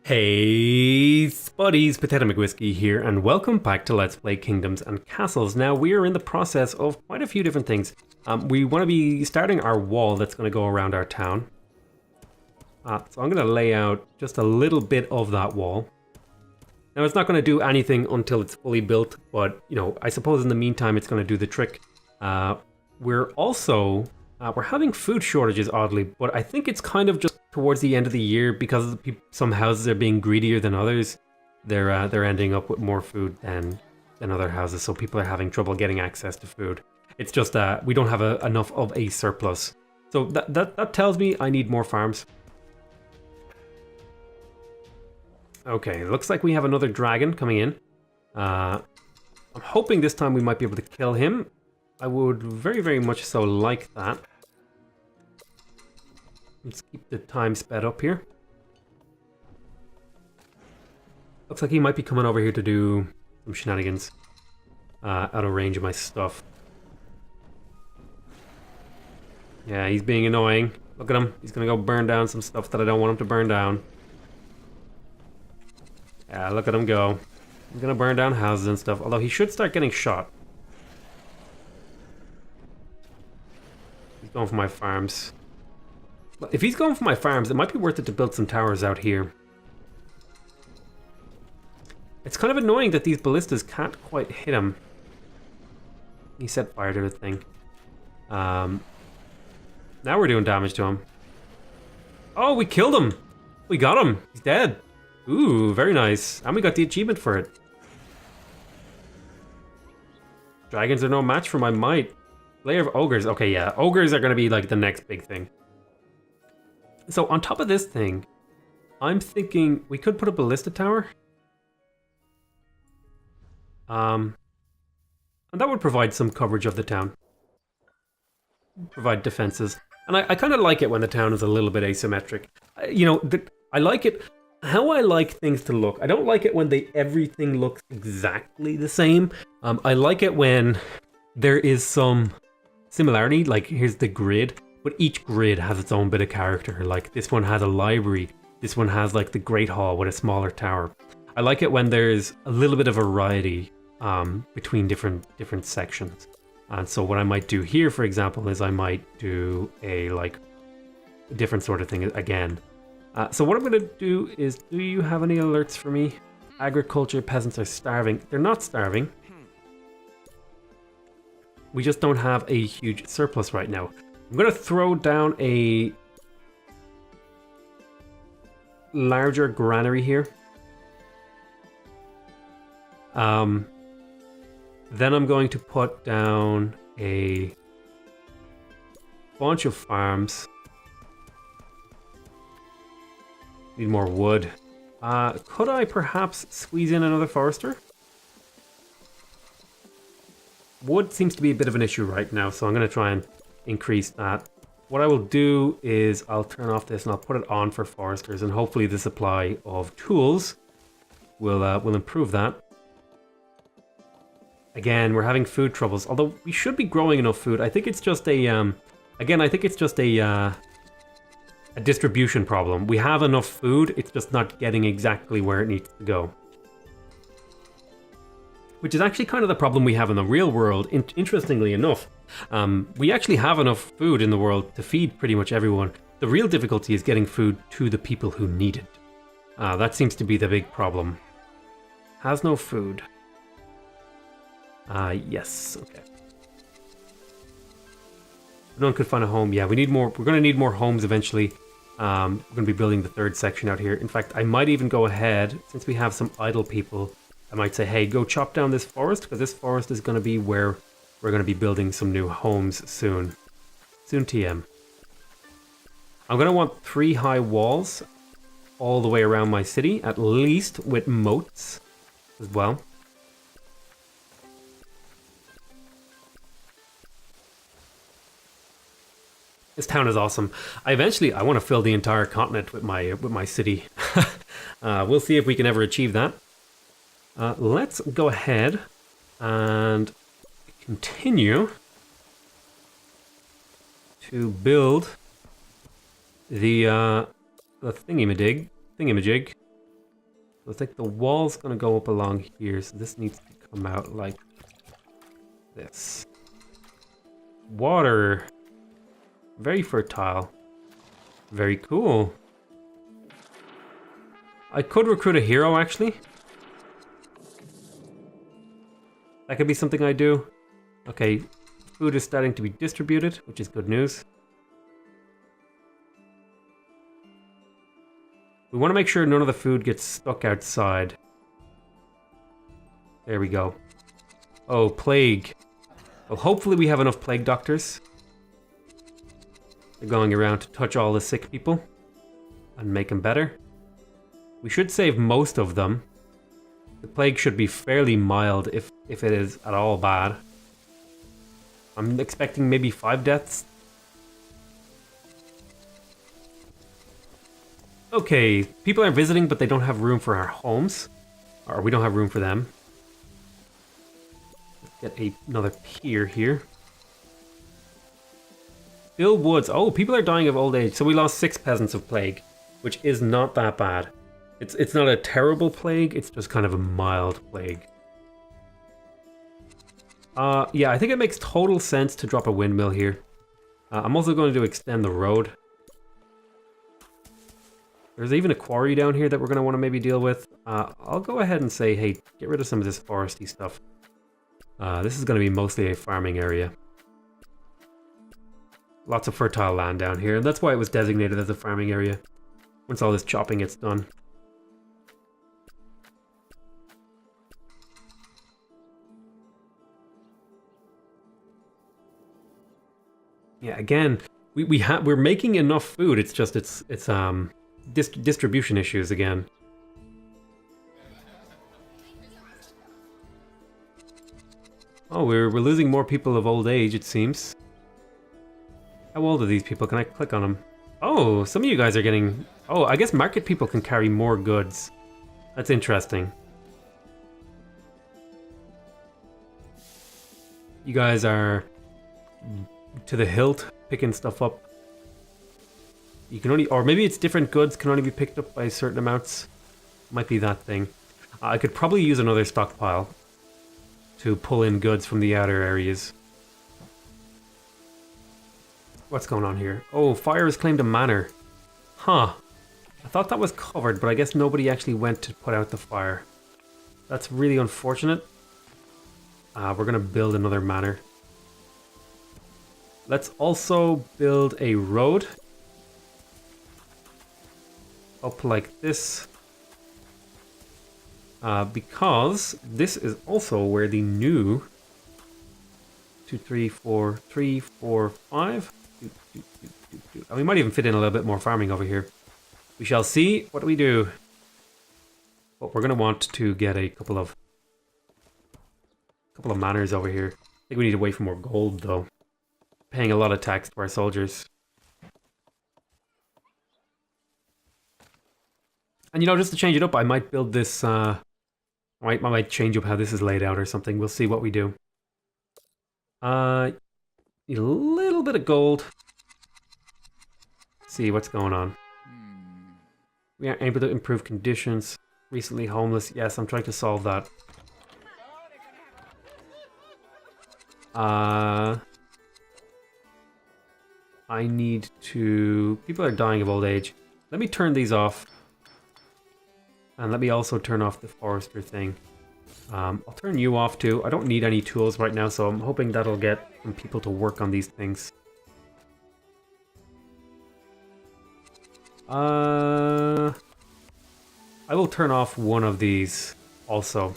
Hey spuddies, PotatoMcWhiskey here, and welcome back to Let's Play Kingdoms and Castles. Now, we are in the process of quite a few different things. We want to be starting our wall that's going to go around our town. So I'm going to lay out just a little bit of that wall. Now, it's not going to do anything until it's fully built, but, you know, I suppose in the meantime it's going to do the trick. We're also... we're having food shortages, oddly, but I think it's kind of just towards the end of the year because some houses are being greedier than others. They're ending up with more food than other houses, so people are having trouble getting access to food. It's just we don't have enough of a surplus. So that tells me I need more farms. Okay, looks like we have another dragon coming in. I'm hoping this time we might be able to kill him. I would very, very much so like that. Let's keep the time sped up here. Looks like he might be coming over here to do some shenanigans. Out of range of my stuff. Yeah, he's being annoying. Look at him. He's gonna go burn down some stuff that I don't want him to burn down. Yeah, look at him go. He's gonna burn down houses and stuff, although he should start getting shot. He's going for my farms. If he's going for my farms, it might be worth it to build some towers out here. It's kind of annoying that these ballistas can't quite hit him. He set fire to the thing. Now we're doing damage to him. Oh, we killed him! We got him! He's dead! Ooh, very nice. And we got the achievement for it. Dragons are no match for my might. Layer of ogres. Okay, yeah. Ogres are going to be like the next big thing. So on top of this thing, I'm thinking we could put a ballista tower. And that would provide some coverage of the town. Provide defenses. And I kind of like it when the town is a little bit asymmetric. You know, I like it... How I like things to look. I don't like it when everything looks exactly the same. I like it when there is some similarity, like here's the grid, but each grid has its own bit of character. Like this one has a library, this one has like the Great Hall with a smaller tower. I like it when there's a little bit of variety between different sections. And so what I might do here, for example, is I might do a different sort of thing again. So what I'm going to do is, do you have any alerts for me? Agriculture, peasants are starving. They're not starving. We just don't have a huge surplus right now. I'm going to throw down a larger granary here. Then I'm going to put down a bunch of farms. Need more wood. Could I perhaps squeeze in another forester? Wood seems to be a bit of an issue right now, so I'm going to try and increase that. What I will do is I'll turn off this and I'll put it on for foresters, and hopefully the supply of tools will improve that. Again, we're having food troubles, although we should be growing enough food. I think it's just a again, I think it's just a distribution problem. We have enough food, it's just not getting exactly where it needs to go. Which is actually kind of the problem we have in the real world, interestingly enough. We actually have enough food in the world to feed pretty much everyone. The real difficulty is getting food to the people who need it. That seems to be the big problem. Has no food. Yes, okay. No one could find a home. Yeah, we need more. We're going to need more homes eventually. We're going to be building the third section out here. In fact, I might even go ahead, since we have some idle people, I might say, hey, go chop down this forest, because this forest is going to be where we're going to be building some new homes soon. Soon TM. I'm going to want 3 high walls all the way around my city, at least with moats as well. This town is awesome. I want to fill the entire continent with my city. We'll see if we can ever achieve that. Let's go ahead and continue to build the thingamajig. So I think the wall's going to go up along here. So this needs to come out like this. Water. Very fertile. Very cool. I could recruit a hero, actually. That could be something I do. Okay, food is starting to be distributed, which is good news. We want to make sure none of the food gets stuck outside. There we go. Oh, plague. Well, hopefully we have enough plague doctors. They're going around to touch all the sick people and make them better. We should save most of them. The plague should be fairly mild if it is at all bad. I'm expecting maybe 5 deaths. Okay, people are visiting, but they don't have room for our homes. Or we don't have room for them. Let's get another pier here. Fill woods. Oh, people are dying of old age. So we lost 6 peasants of plague, which is not that bad. It's not a terrible plague, it's just kind of a mild plague. Yeah, I think it makes total sense to drop a windmill here. I'm also going to extend the road. There's even a quarry down here that we're going to want to maybe deal with. I'll go ahead and say, hey, get rid of some of this foresty stuff. This is going to be mostly a farming area. Lots of fertile land down here, and that's why it was designated as a farming area. Once all this chopping gets done. Yeah, again, we're making enough food. It's just it's distribution issues again. Oh, we're losing more people of old age, it seems. How old are these people? Can I click on them? Oh, some of you guys are getting... Oh, I guess market people can carry more goods. That's interesting. You guys are to the hilt picking stuff up. You can only... Or maybe it's different goods can only be picked up by certain amounts. Might be that thing. I could probably use another stockpile to pull in goods from the outer areas. What's going on here? Oh, fire has claimed a manor. Huh. I thought that was covered, but I guess nobody actually went to put out the fire. That's really unfortunate. We're going to build another manor. Let's also build a road. Up like this. Because this is also where the new 2, 3, 4, 3, 4, 5. And we might even fit in a little bit more farming over here. We shall see. What do we do? But we're going to want to get a couple of manors over here. I think we need to wait for more gold though. Paying a lot of tax to our soldiers. And you know, just to change it up, I might build this, I might change up how this is laid out or something. We'll see what we do. Need a little bit of gold. Let's see what's going on. We aren't able to improve conditions. Recently homeless. Yes, I'm trying to solve that. I need to... People are dying of old age. Let me turn these off. And let me also turn off the forester thing. I'll turn you off too. I don't need any tools right now, so I'm hoping that'll get some people to work on these things. I will turn off one of these also.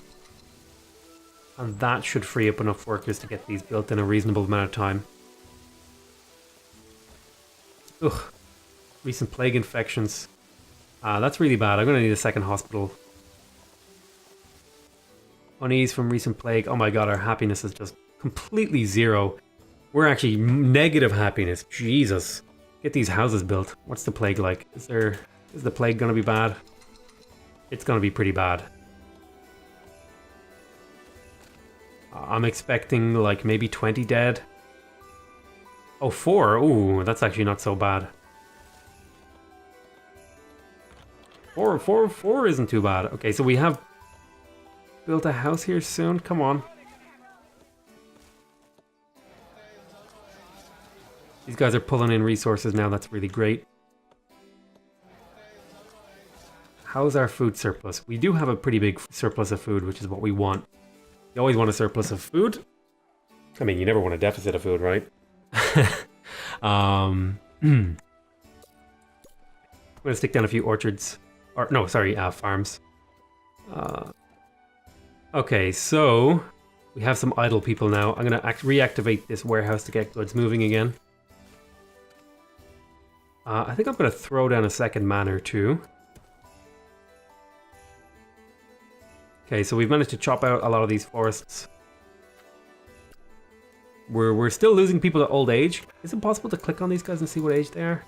And that should free up enough workers to get these built in a reasonable amount of time. Ugh. Recent plague infections. That's really bad. I'm going to need a second hospital. Unease from recent plague. Oh my god, our happiness is just completely zero. We're actually negative happiness. Jesus. Get these houses built. What's the plague like? Is the plague going to be bad? It's going to be pretty bad. I'm expecting like maybe 20 dead. Oh, 4. Ooh, that's actually not so bad. Four isn't too bad. Okay, so we have built a house here soon. Come on. These guys are pulling in resources now. That's really great. How's our food surplus? We do have a pretty big surplus of food, which is what we want. You always want a surplus of food. I mean, you never want a deficit of food, right? I'm going to stick down a few orchards. Or, no, sorry, farms. Okay, so we have some idle people now. I'm going to reactivate this warehouse to get goods moving again. I think I'm going to throw down a second manor too. Okay, so we've managed to chop out a lot of these forests. We're still losing people to old age. Is it possible to click on these guys and see what age they are?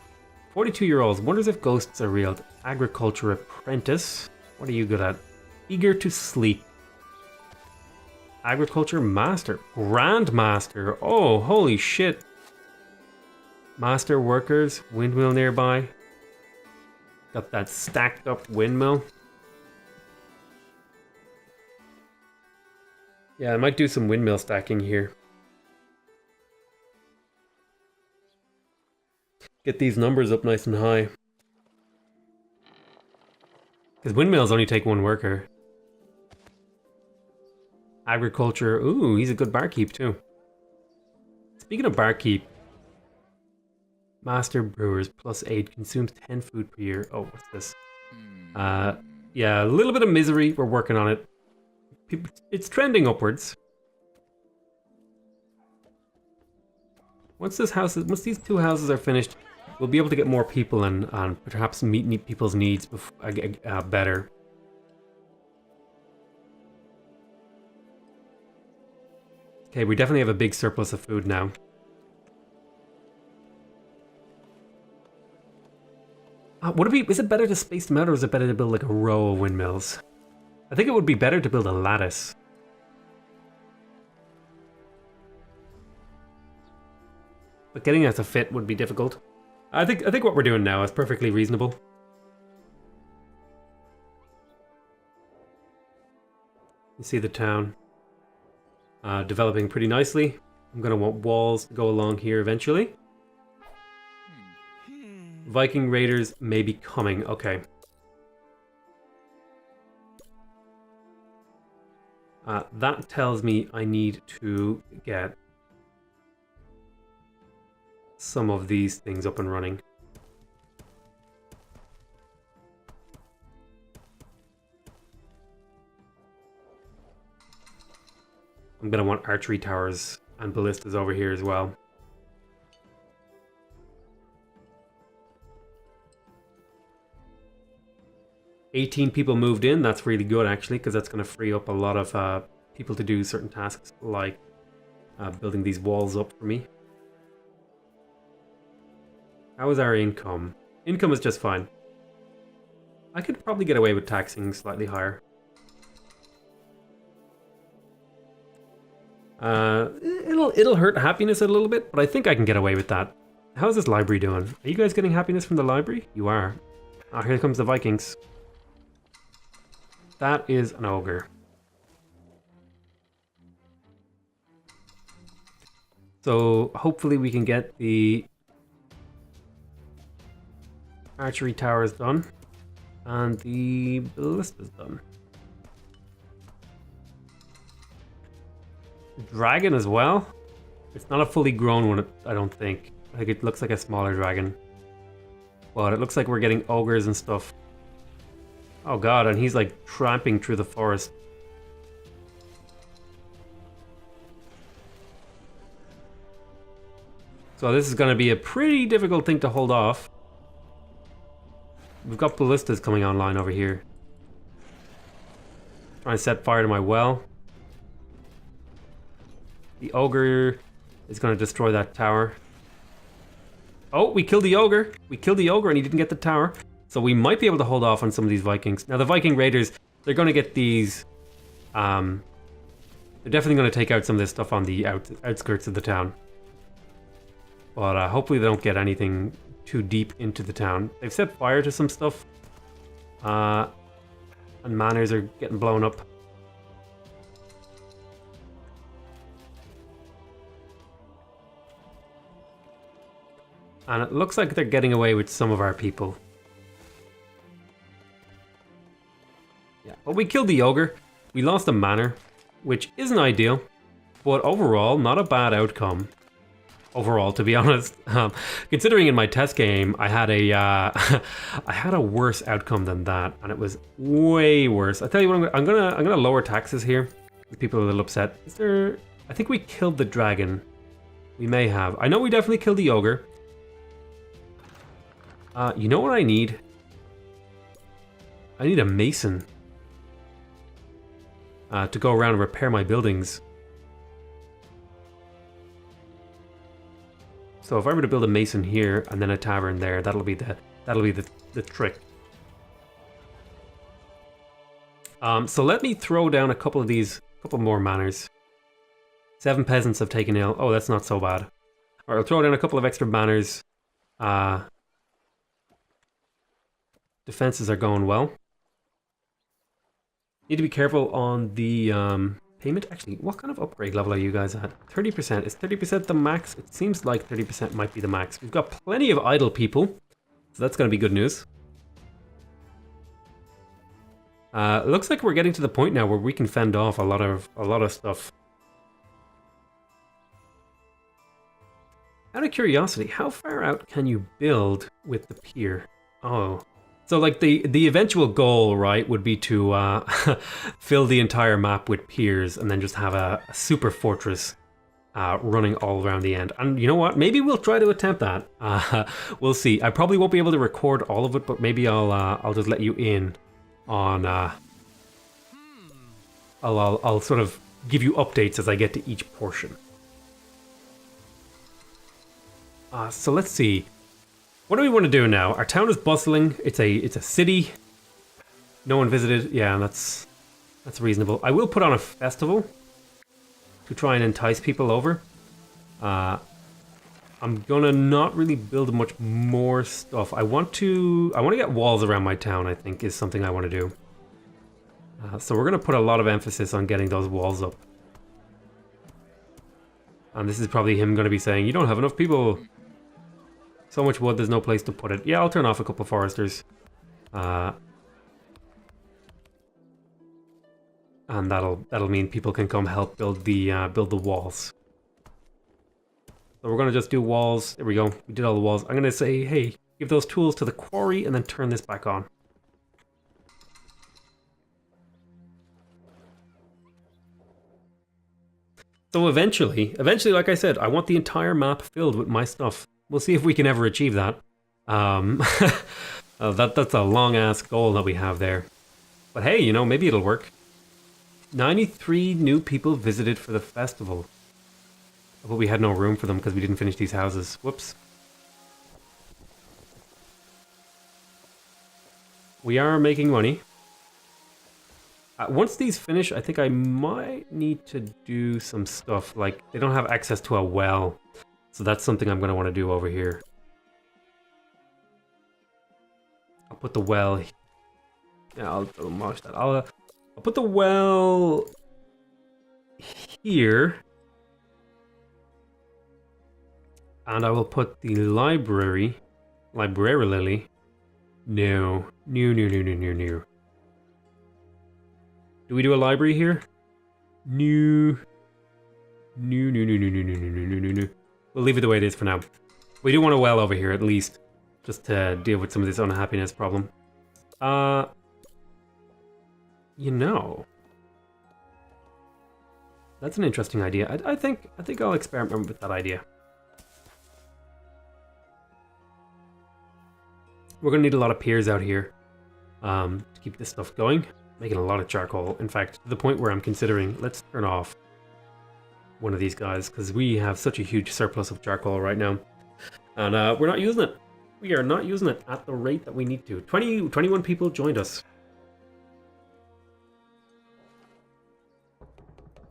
42-year-olds. Wonders if ghosts are real. Agriculture apprentice. What are you good at? Eager to sleep. Agriculture master. Grandmaster. Oh, holy shit. Master workers. Windmill nearby. Got that stacked up windmill. Yeah, I might do some windmill stacking here. Get these numbers up nice and high. Because windmills only take one worker. Agriculture. Ooh, he's a good barkeep too. Speaking of barkeep. Master brewers plus 8 consumes 10 food per year. Oh, what's this? Yeah, a little bit of misery. We're working on it. It's trending upwards. Once these two houses are finished, we'll be able to get more people and perhaps meet people's needs better. Okay, we definitely have a big surplus of food now. Is it better to space them out, or is it better to build like a row of windmills? I think it would be better to build a lattice. But getting that to fit would be difficult. I think what we're doing now is perfectly reasonable. You see the town developing pretty nicely. I'm gonna want walls to go along here eventually. Viking raiders may be coming. Okay. That tells me I need to get some of these things up and running. I'm going to want archery towers and ballistas over here as well. $18 people moved in. That's really good actually, because that's going to free up a lot of people to do certain tasks like building these walls up for me. How is our income? Income is just fine. I could probably get away with taxing slightly higher. It'll hurt happiness a little bit, but I think I can get away with that. How's this library doing? Are you guys getting happiness from the library? You are. Ah, here comes the Vikings. That is an ogre. So hopefully we can get the archery towers done and the ballistas done. Dragon as well. It's not a fully grown one, I don't think. I think it looks like a smaller dragon. But it looks like we're getting ogres and stuff. Oh god, and he's like tramping through the forest. So this is going to be a pretty difficult thing to hold off. We've got ballistas coming online over here. Trying to set fire to my well. The ogre is going to destroy that tower. Oh, we killed the ogre. We killed the ogre and he didn't get the tower. So we might be able to hold off on some of these Vikings. Now the Viking raiders, they're going to get these... they're definitely going to take out some of this stuff on the outskirts of the town. But hopefully they don't get anything too deep into the town. They've set fire to some stuff. And manors are getting blown up. And it looks like they're getting away with some of our people. Yeah, but we killed the ogre. We lost a manor, which isn't ideal, but overall, not a bad outcome. Overall, to be honest, considering in my test game I had a I had a worse outcome than that, and it was way worse. I tell you what, I'm gonna lower taxes here. People are a little upset. Is there? I think we killed the dragon. We may have. I know we definitely killed the ogre. You know what I need? I need a mason to go around and repair my buildings. So if I were to build a mason here and then a tavern there, that'll be the trick. So let me throw down a couple more manors. 7 peasants have taken ill. Oh, that's not so bad. Alright, I'll throw down a couple of extra manors. Defenses are going well. Need to be careful on the payment. Actually, what kind of upgrade level are you guys at? 30%. Is 30% the max? It seems like 30% might be the max. We've got plenty of idle people, so that's going to be good news. Looks like we're getting to the point now where we can fend off a lot of stuff. Out of curiosity, how far out can you build with the pier? Oh. So like the eventual goal, right, would be to fill the entire map with piers and then just have a super fortress running all around the end. And you know what? Maybe we'll try to attempt that. We'll see. I probably won't be able to record all of it, but maybe I'll just let you in on. I'll sort of give you updates as I get to each portion. So let's see. What do we want to do now? Our town is bustling. It's a city. No one visited. Yeah, that's reasonable. I will put on a festival to try and entice people over. I'm gonna not really build much more stuff. I want to get walls around my town, I think, is something I want to do. So we're gonna put a lot of emphasis on getting those walls up. And this is probably him gonna be saying, you don't have enough people. So much wood, there's no place to put it. Yeah, I'll turn off a couple of foresters. And that'll mean people can come help build the walls. So we're gonna just do walls. There we go. We did all the walls. I'm gonna say, hey, give those tools to the quarry and then turn this back on. So eventually, like I said, I want the entire map filled with my stuff. We'll see if we can ever achieve that. That's a long-ass goal that we have there. But hey, you know, maybe it'll work. 93 new people visited for the festival. But we had no room for them because we didn't finish these houses. Whoops. We are making money. Once these finish, I think I might need to do some stuff. Like, they don't have access to a well. So that's something I'm going to want to do over here. I'll put the well... Yeah, I'll demolish that. I'll put the well... here. And I will put the library... Librarily... No. No. Do we do a library here? No. No. We'll leave it the way it is for now. We do want a well over here, at least. Just to deal with some of this unhappiness problem. You know... That's an interesting idea. I think I'll experiment with that idea. We're gonna need a lot of piers out here. To keep this stuff going. Making a lot of charcoal. In fact, to the point where I'm considering, let's turn off one of these guys, because we have such a huge surplus of charcoal right now. And we're not using it. We are not using it at the rate that we need to. 21 people joined us.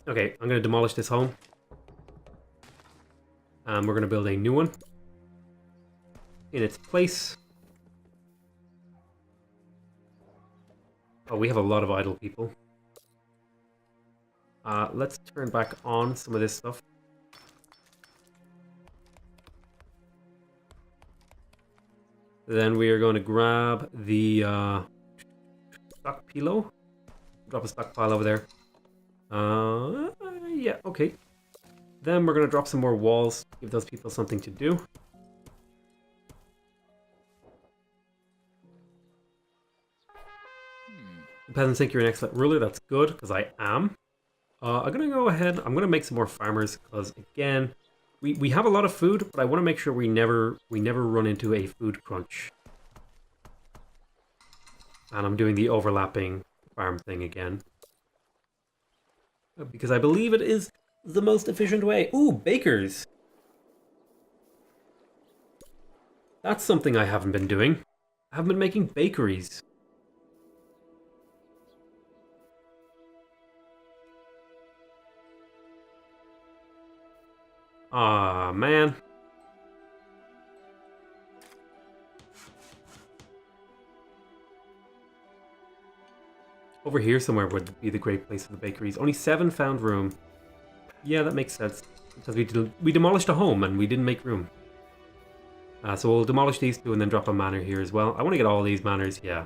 Okay, I'm going to demolish this home. And we're going to build a new one in its place. Oh, we have a lot of idle people. Let's turn back on some of this stuff. Then we are going to grab the stock pilo. Drop a stockpile over there. Yeah, okay. Then we're going to drop some more walls, give those people something to do. The peasants think you're an excellent ruler. That's good, because I am. I'm going to go ahead. I'm going to make some more farmers, because again, we have a lot of food, but I want to make sure we never run into a food crunch. And I'm doing the overlapping farm thing again, because I believe it is the most efficient way. Ooh, bakers. That's something I haven't been doing. I haven't been making bakeries. Ah, man. Over here somewhere would be the great place for the bakeries. Only 7 found room. Yeah, that makes sense. Because we demolished a home and we didn't make room. So we'll demolish these 2 and then drop a manor here as well. I want to get all these manors, yeah.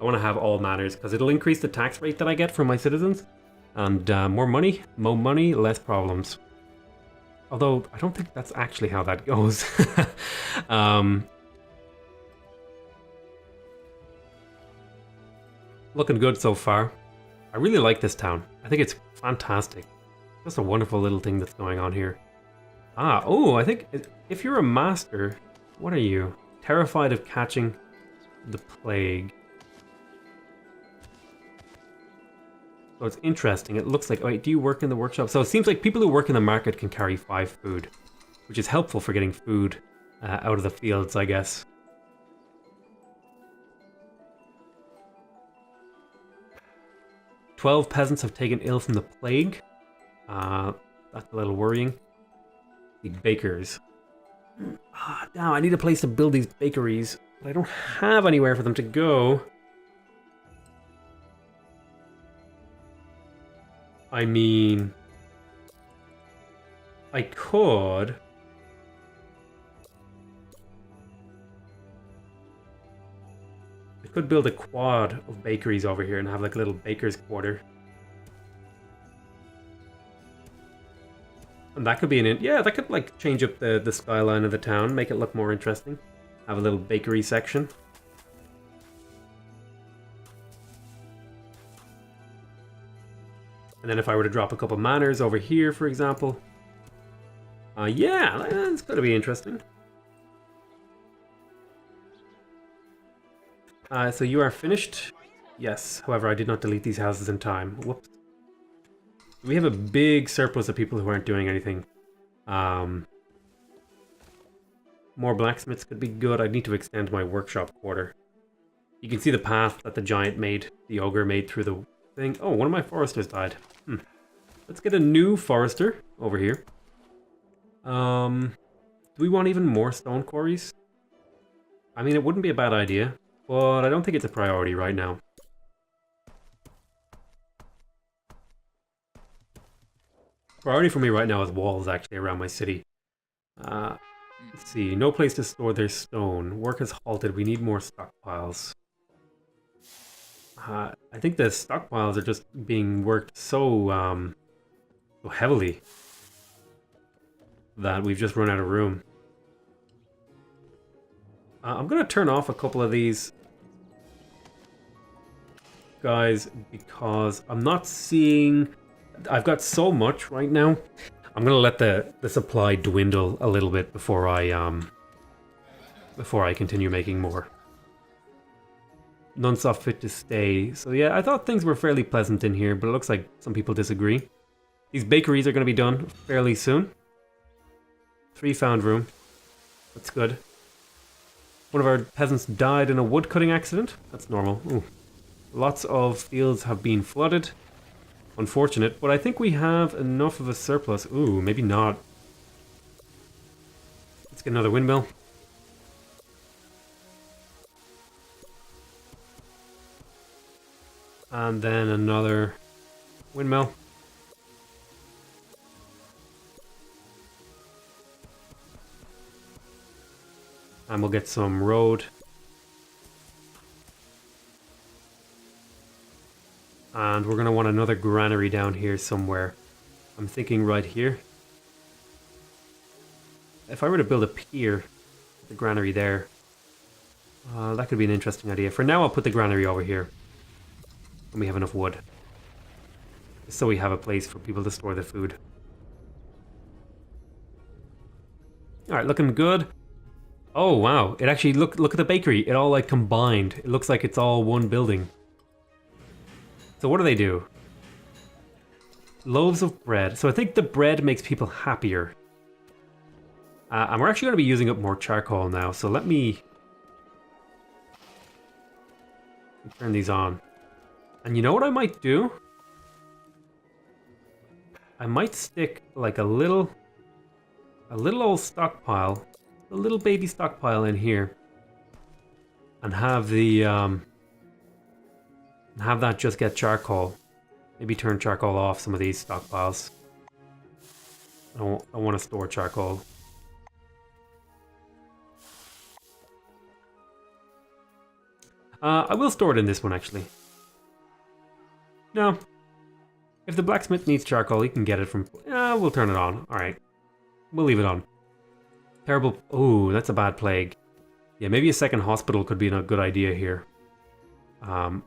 I want to have all manors because it'll increase the tax rate that I get from my citizens. And more money, less problems. Although, I don't think that's actually how that goes. Looking good so far. I really like this town. I think it's fantastic. Just a wonderful little thing that's going on here. Oh, I think if you're a master, what are you? Terrified of catching the plague. So it's interesting. It looks like, wait, do you work in the workshop? So it seems like people who work in the market can carry 5 food, which is helpful for getting food out of the fields, I guess. "12 peasants have taken ill from the plague." That's a little worrying. The bakers. Now I need a place to build these bakeries, but I don't have anywhere for them to go. I mean, I could. I could build a quad of bakeries over here and have like a little baker's quarter. And that could be yeah, that could like change up the skyline of the town, make it look more interesting. Have a little bakery section. And then if I were to drop a couple manors over here, for example. Yeah, that's going to be interesting. So you are finished? Yes, however, I did not delete these houses in time. Whoops. We have a big surplus of people who aren't doing anything. More blacksmiths could be good. I need to extend my workshop quarter. You can see the path that the giant made, the ogre made through the thing. Oh, one of my foresters died. Let's get a new forester over here. Do we want even more stone quarries? I mean, it wouldn't be a bad idea, but I don't think it's a priority right now. Priority for me right now is walls, actually, around my city. Let's see. No place to store their stone. Work has halted. We need more stockpiles. I think the stockpiles are just being worked so heavily that we've just run out of room. I'm going to turn off a couple of these guys because I'm not seeing... I've got so much right now. I'm going to let the supply dwindle a little bit before I continue making more. None saw fit to stay. So yeah, I thought things were fairly pleasant in here, but it looks like some people disagree. These bakeries are going to be done fairly soon. 3 found room. That's good. One of our peasants died in a woodcutting accident. That's normal. Ooh. Lots of fields have been flooded. Unfortunate, but I think we have enough of a surplus. Ooh, maybe not. Let's get another windmill. And then another windmill. And we'll get some road. And we're going to want another granary down here somewhere. I'm thinking right here. If I were to build a pier, the granary there, that could be an interesting idea. For now, I'll put the granary over here. And we have enough wood. Just so we have a place for people to store their food. Alright, looking good. Oh, wow. It actually, look at the bakery. It all, like, combined. It looks like it's all one building. So what do they do? Loaves of bread. So I think the bread makes people happier. And we're actually going to be using up more charcoal now. So let me turn these on. And you know what I might do? I might stick like a little old stockpile, a little baby stockpile in here, and have the have that just get charcoal. Maybe turn charcoal off some of these stockpiles. I want to store charcoal. I will store it in this one actually. No. If the blacksmith needs charcoal, he can get it from... we'll turn it on. Alright. We'll leave it on. Terrible... Ooh, that's a bad plague. Yeah, maybe a second hospital could be a good idea here. Where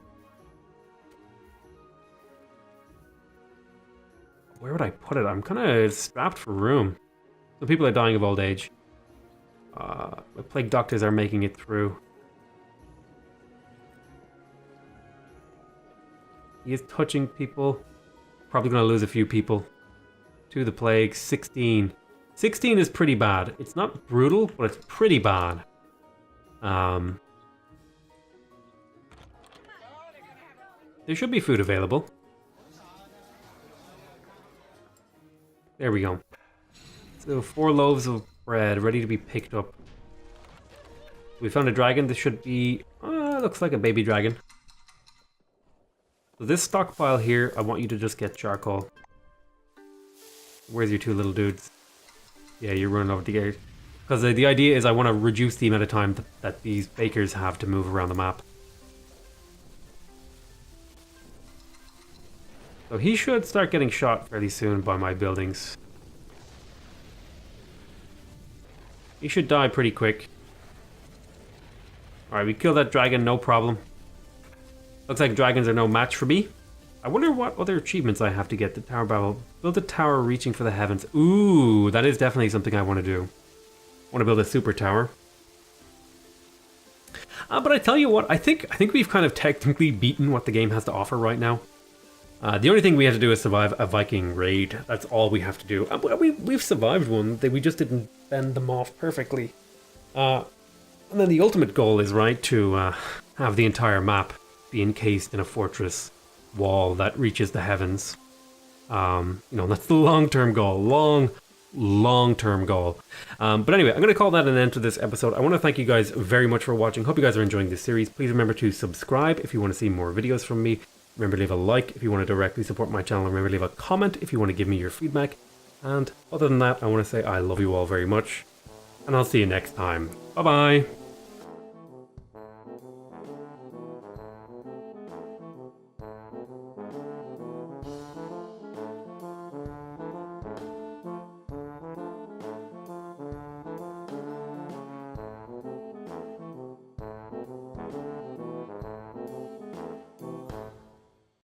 would I put it? I'm kind of strapped for room. So people are dying of old age. The plague doctors are making it through. He is touching people. Probably going to lose a few people to the plague. 16. 16 is pretty bad. It's not brutal, but it's pretty bad. There should be food available. There we go. So 4 loaves of bread ready to be picked up. We found a dragon. This should be... looks like a baby dragon. So this stockpile here, I want you to just get charcoal. Where's your 2 little dudes? Yeah, you're running over the gate. Because the idea is I want to reduce the amount of time that these bakers have to move around the map. So he should start getting shot fairly soon by my buildings. He should die pretty quick. Alright, we killed that dragon, no problem. Looks like dragons are no match for me. I wonder what other achievements I have to get. The tower battle. Build a tower reaching for the heavens. Ooh, that is definitely something I want to do. I want to build a super tower. But I tell you what, I think we've kind of technically beaten what the game has to offer right now. The only thing we have to do is survive a Viking raid. That's all we have to do. We've survived one. We just didn't bend them off perfectly. And then the ultimate goal is, right, to have the entire map be encased in a fortress wall that reaches the heavens. You know, that's the long-term goal. Long-term goal. But anyway, I'm going to call that an end to this episode. I want to thank you guys very much for watching. Hope you guys are enjoying this series. Please remember to subscribe if you want to see more videos from me. Remember to leave a like if you want to directly support my channel. Remember to leave a comment if you want to give me your feedback. And other than that, I want to say I love you all very much. And I'll see you next time. Bye-bye.